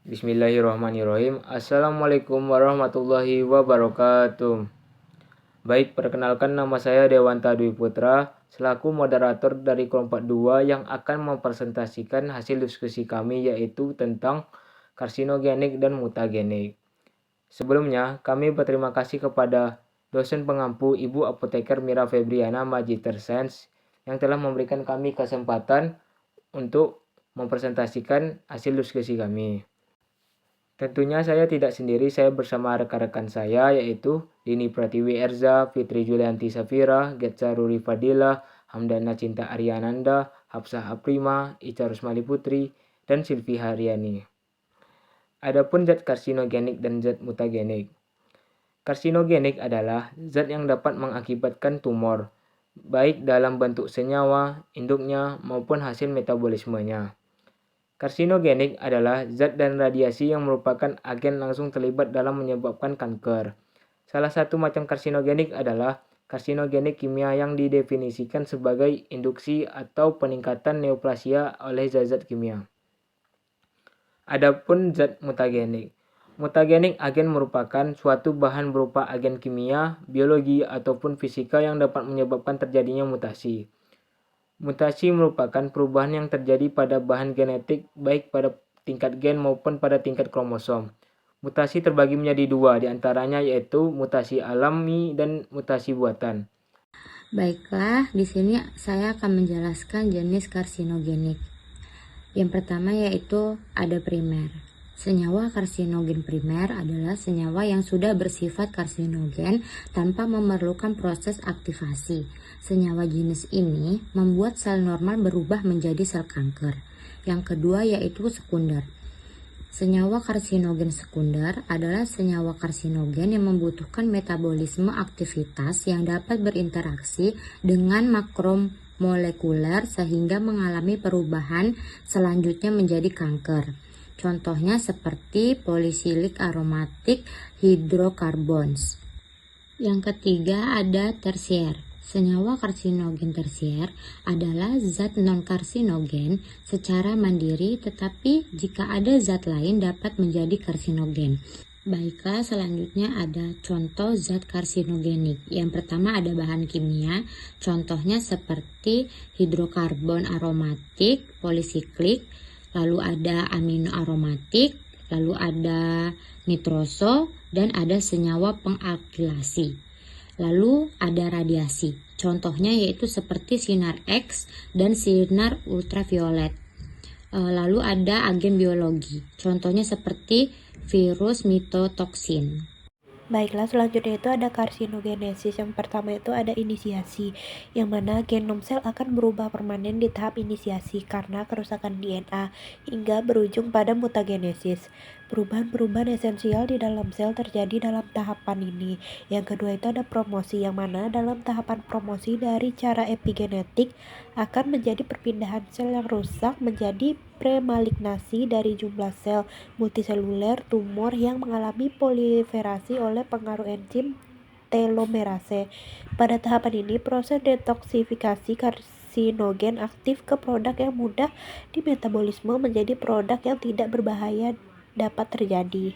Bismillahirrahmanirrahim. Assalamualaikum warahmatullahi wabarakatuh. Baik, perkenalkan nama saya Dewanta Dwi Putra, selaku moderator dari kelompok 2 yang akan mempresentasikan hasil diskusi kami yaitu tentang karsinogenik dan mutagenik. Sebelumnya, kami berterima kasih kepada dosen pengampu Ibu Apoteker Mira Febriana Magister Sains yang telah memberikan kami kesempatan untuk mempresentasikan hasil diskusi kami. Tentunya saya tidak sendiri, saya bersama rekan-rekan saya yaitu Dini Pratiwi Erza, Fitri Julianti Safira, Getsa Ruri Fadila, Hamdana Cinta Aryananda, Hafsah Aprima, Ica Rusmali Putri, dan Silvi Haryani. Adapun zat karsinogenik dan zat mutagenik. Karsinogenik adalah zat yang dapat mengakibatkan tumor, baik dalam bentuk senyawa, induknya, maupun hasil metabolismenya. Karsinogenik adalah zat dan radiasi yang merupakan agen langsung terlibat dalam menyebabkan kanker. Salah satu macam karsinogenik adalah karsinogenik kimia yang didefinisikan sebagai induksi atau peningkatan neoplasia oleh zat-zat kimia. Adapun zat mutagenik. Mutagenik agen merupakan suatu bahan berupa agen kimia, biologi, ataupun fisika yang dapat menyebabkan terjadinya mutasi. Mutasi merupakan perubahan yang terjadi pada bahan genetik baik pada tingkat gen maupun pada tingkat kromosom. Mutasi terbagi menjadi dua, diantaranya yaitu mutasi alami dan mutasi buatan. Baiklah, di sini saya akan menjelaskan jenis karsinogenik. Yang pertama yaitu ada primer. Senyawa karsinogen primer adalah senyawa yang sudah bersifat karsinogen tanpa memerlukan proses aktivasi. Senyawa jenis ini membuat sel normal berubah menjadi sel kanker. Yang kedua yaitu sekunder. Senyawa karsinogen sekunder adalah senyawa karsinogen yang membutuhkan metabolisme aktivitas yang dapat berinteraksi dengan makromolekuler sehingga mengalami perubahan selanjutnya menjadi kanker. Contohnya seperti polisilik aromatik hidrokarbons. Yang ketiga ada tersier. Senyawa karsinogen tersier adalah zat non-karsinogen secara mandiri, tetapi jika ada zat lain dapat menjadi karsinogen. Baiklah, selanjutnya ada contoh zat karsinogenik. Yang pertama ada bahan kimia, contohnya seperti hidrokarbon aromatik, polisiklik, lalu ada amino aromatik, lalu ada nitroso, dan ada senyawa pengalkilasi. Lalu ada radiasi, contohnya yaitu seperti sinar X dan sinar ultraviolet. Lalu ada agen biologi, contohnya seperti virus mitotoksin. Baiklah, selanjutnya itu ada karsinogenesis. Yang pertama itu ada inisiasi, yang mana genom sel akan berubah permanen di tahap inisiasi karena kerusakan DNA hingga berujung pada mutagenesis. Perubahan-perubahan esensial di dalam sel terjadi dalam tahapan ini. Yang kedua itu ada promosi, yang mana dalam tahapan promosi dari cara epigenetik akan menjadi perpindahan sel yang rusak menjadi premalignasi dari jumlah sel multiseluler tumor yang mengalami proliferasi oleh pengaruh enzim telomerase. Pada tahapan ini, proses detoksifikasi karsinogen aktif ke produk yang mudah dimetabolisme menjadi produk yang tidak berbahaya dapat terjadi.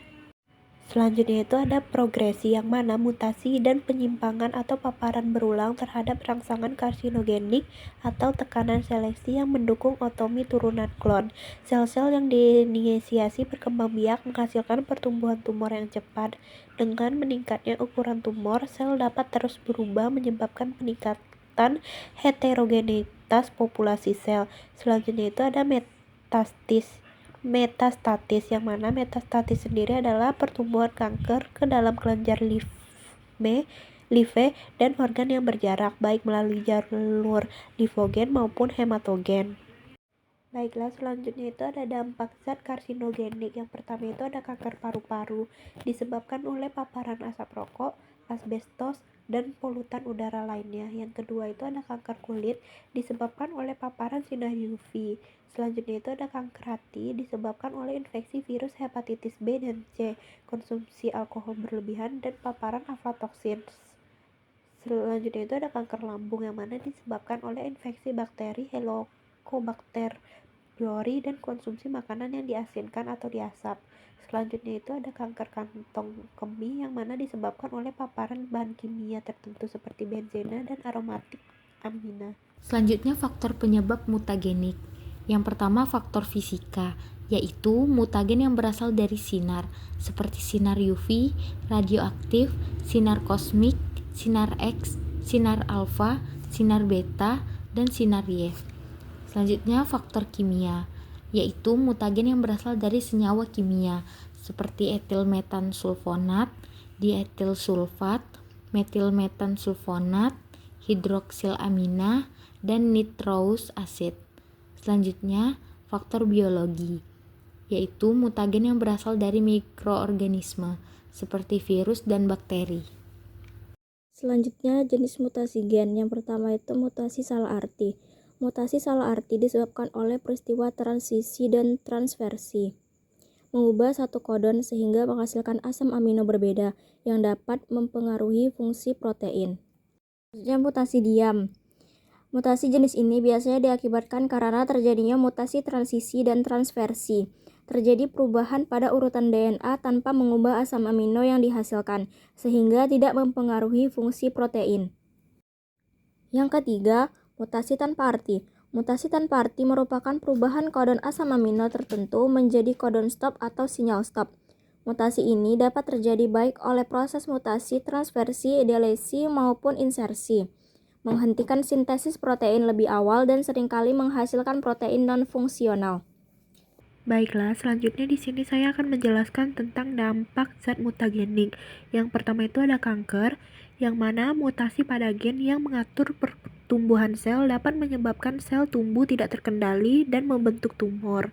Selanjutnya itu ada progresi, yang mana mutasi dan penyimpangan atau paparan berulang terhadap rangsangan karsinogenik atau tekanan seleksi yang mendukung otomi turunan klon. Sel-sel yang diinisiasi berkembang biak menghasilkan pertumbuhan tumor yang cepat. Dengan meningkatnya ukuran tumor, sel dapat terus berubah menyebabkan peningkatan heterogenitas populasi sel. Selanjutnya itu ada metastatis, yang mana metastatis sendiri adalah pertumbuhan kanker ke dalam kelenjar limfe dan organ yang berjarak, baik melalui jalur limfogen maupun hematogen. Baiklah, selanjutnya itu ada dampak zat karsinogenik. Yang pertama itu ada kanker paru-paru disebabkan oleh paparan asap rokok, asbestos, dan polutan udara lainnya. Yang kedua itu ada kanker kulit disebabkan oleh paparan sinar UV. Selanjutnya itu ada kanker hati disebabkan oleh infeksi virus hepatitis B dan C, konsumsi alkohol berlebihan, dan paparan aflatoksin. Selanjutnya itu ada kanker lambung, yang mana disebabkan oleh infeksi bakteri Helicobacter priori dan konsumsi makanan yang diasinkan atau diasap. Selanjutnya itu ada kanker kantong kemih yang mana disebabkan oleh paparan bahan kimia tertentu seperti benzena dan aromatik amina. Selanjutnya faktor penyebab mutagenik. Yang pertama faktor fisika, yaitu mutagen yang berasal dari sinar, seperti sinar UV, radioaktif, sinar kosmik, sinar X, sinar alfa, sinar beta, dan sinar Y. Selanjutnya faktor kimia, yaitu mutagen yang berasal dari senyawa kimia, seperti etil metansulfonat, dietil sulfat, metil metansulfonat, hidroksilamina, dan nitrous acid. Selanjutnya, faktor biologi, yaitu mutagen yang berasal dari mikroorganisme, seperti virus dan bakteri. Selanjutnya, jenis mutasi gen. Yang pertama itu mutasi salah arti. Mutasi salah arti disebabkan oleh peristiwa transisi dan transversi, mengubah satu kodon sehingga menghasilkan asam amino berbeda yang dapat mempengaruhi fungsi protein. Selanjutnya, mutasi diam. Mutasi jenis ini biasanya diakibatkan karena terjadinya mutasi transisi dan transversi. Terjadi perubahan pada urutan DNA tanpa mengubah asam amino yang dihasilkan, sehingga tidak mempengaruhi fungsi protein. Yang ketiga, mutasi tanpa arti. Mutasi tanpa arti merupakan perubahan kodon asam amino tertentu menjadi kodon stop atau sinyal stop. Mutasi ini dapat terjadi baik oleh proses mutasi, transversi, delesi, maupun insersi, menghentikan sintesis protein lebih awal dan seringkali menghasilkan protein non-fungsional. Baiklah, selanjutnya di sini saya akan menjelaskan tentang dampak zat mutagenik. Yang pertama itu ada kanker, yang mana mutasi pada gen yang mengatur pertumbuhan sel dapat menyebabkan sel tumbuh tidak terkendali dan membentuk tumor.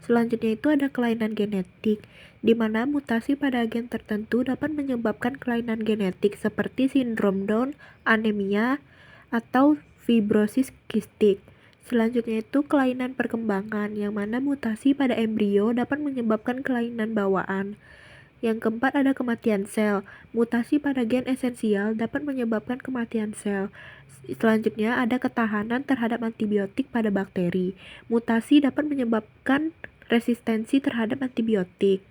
Selanjutnya itu ada kelainan genetik, di mana mutasi pada gen tertentu dapat menyebabkan kelainan genetik seperti sindrom Down, anemia, atau fibrosis kistik. Selanjutnya itu kelainan perkembangan, yang mana mutasi pada embrio dapat menyebabkan kelainan bawaan. Yang keempat ada kematian sel. Mutasi pada gen esensial dapat menyebabkan kematian sel. Selanjutnya ada ketahanan terhadap antibiotik pada bakteri. Mutasi dapat menyebabkan resistensi terhadap antibiotik.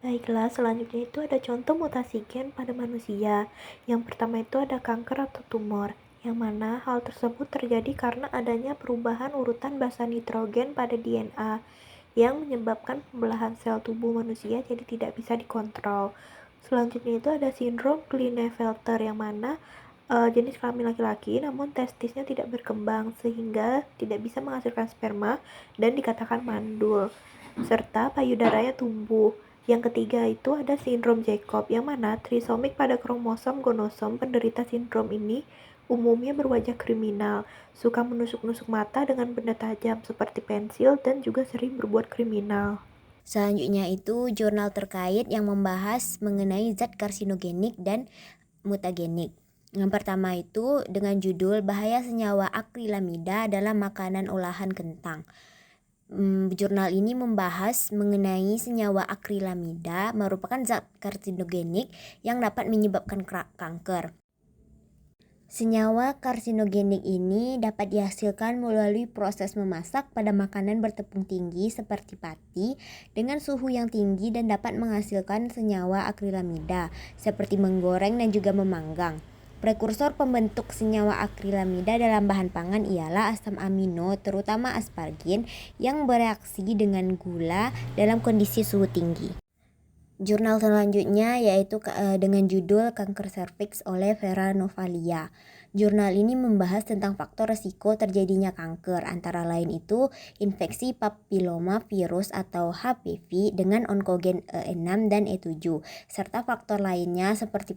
Baiklah, selanjutnya itu ada contoh mutasi gen pada manusia. Yang pertama itu ada kanker atau tumor, yang mana hal tersebut terjadi karena adanya perubahan urutan basa nitrogen pada DNA yang menyebabkan pembelahan sel tubuh manusia jadi tidak bisa dikontrol. Selanjutnya itu ada sindrom Klinefelter, yang mana jenis kelamin laki-laki namun testisnya tidak berkembang sehingga tidak bisa menghasilkan sperma dan dikatakan mandul, serta payudaranya tumbuh. Yang ketiga itu ada sindrom Jacob, yang mana trisomik pada kromosom gonosom penderita sindrom ini umumnya berwajah kriminal, suka menusuk-nusuk mata dengan benda tajam seperti pensil, dan juga sering berbuat kriminal. Selanjutnya itu jurnal terkait yang membahas mengenai zat karsinogenik dan mutagenik. Yang pertama itu dengan judul Bahaya Senyawa Akrilamida dalam Makanan Olahan Kentang. Jurnal ini membahas mengenai senyawa akrilamida merupakan zat karsinogenik yang dapat menyebabkan kanker. Senyawa karsinogenik ini dapat dihasilkan melalui proses memasak pada makanan bertepung tinggi seperti pati dengan suhu yang tinggi dan dapat menghasilkan senyawa akrilamida seperti menggoreng dan juga memanggang. Prekursor pembentuk senyawa akrilamida dalam bahan pangan ialah asam amino, terutama aspargin, yang bereaksi dengan gula dalam kondisi suhu tinggi. Jurnal selanjutnya yaitu dengan judul Kanker Serviks oleh Vera Novalia. Jurnal ini membahas tentang faktor resiko terjadinya kanker, antara lain itu infeksi papiloma virus atau HPV dengan onkogen E6 dan E7, serta faktor lainnya seperti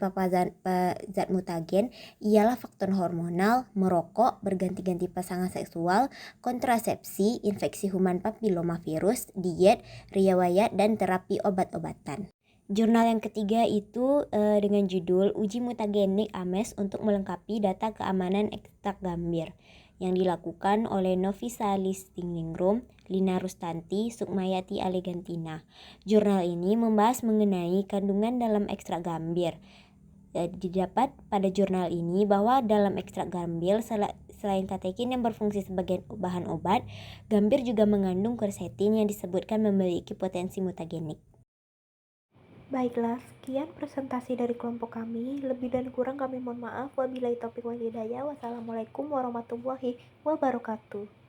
zat mutagen ialah faktor hormonal, merokok, berganti-ganti pasangan seksual, kontrasepsi, infeksi human papiloma virus, diet, riwayat, dan terapi obat-obatan. Jurnal yang ketiga itu dengan judul Uji Mutagenik AMES untuk melengkapi data keamanan ekstrak gambir yang dilakukan oleh Novisa Listiningrum, Lina Rustanti, Sukmayati Alegantina. Jurnal ini membahas mengenai kandungan dalam ekstrak gambir Didapat pada jurnal ini bahwa dalam ekstrak gambir selain katekin yang berfungsi sebagai bahan obat, gambir juga mengandung quercetin yang disebutkan memiliki potensi mutagenik. Baiklah, sekian presentasi dari kelompok kami. Lebih dan kurang kami mohon maaf. Wabillahi taufiq wal hidayah. Wassalamualaikum warahmatullahi wabarakatuh.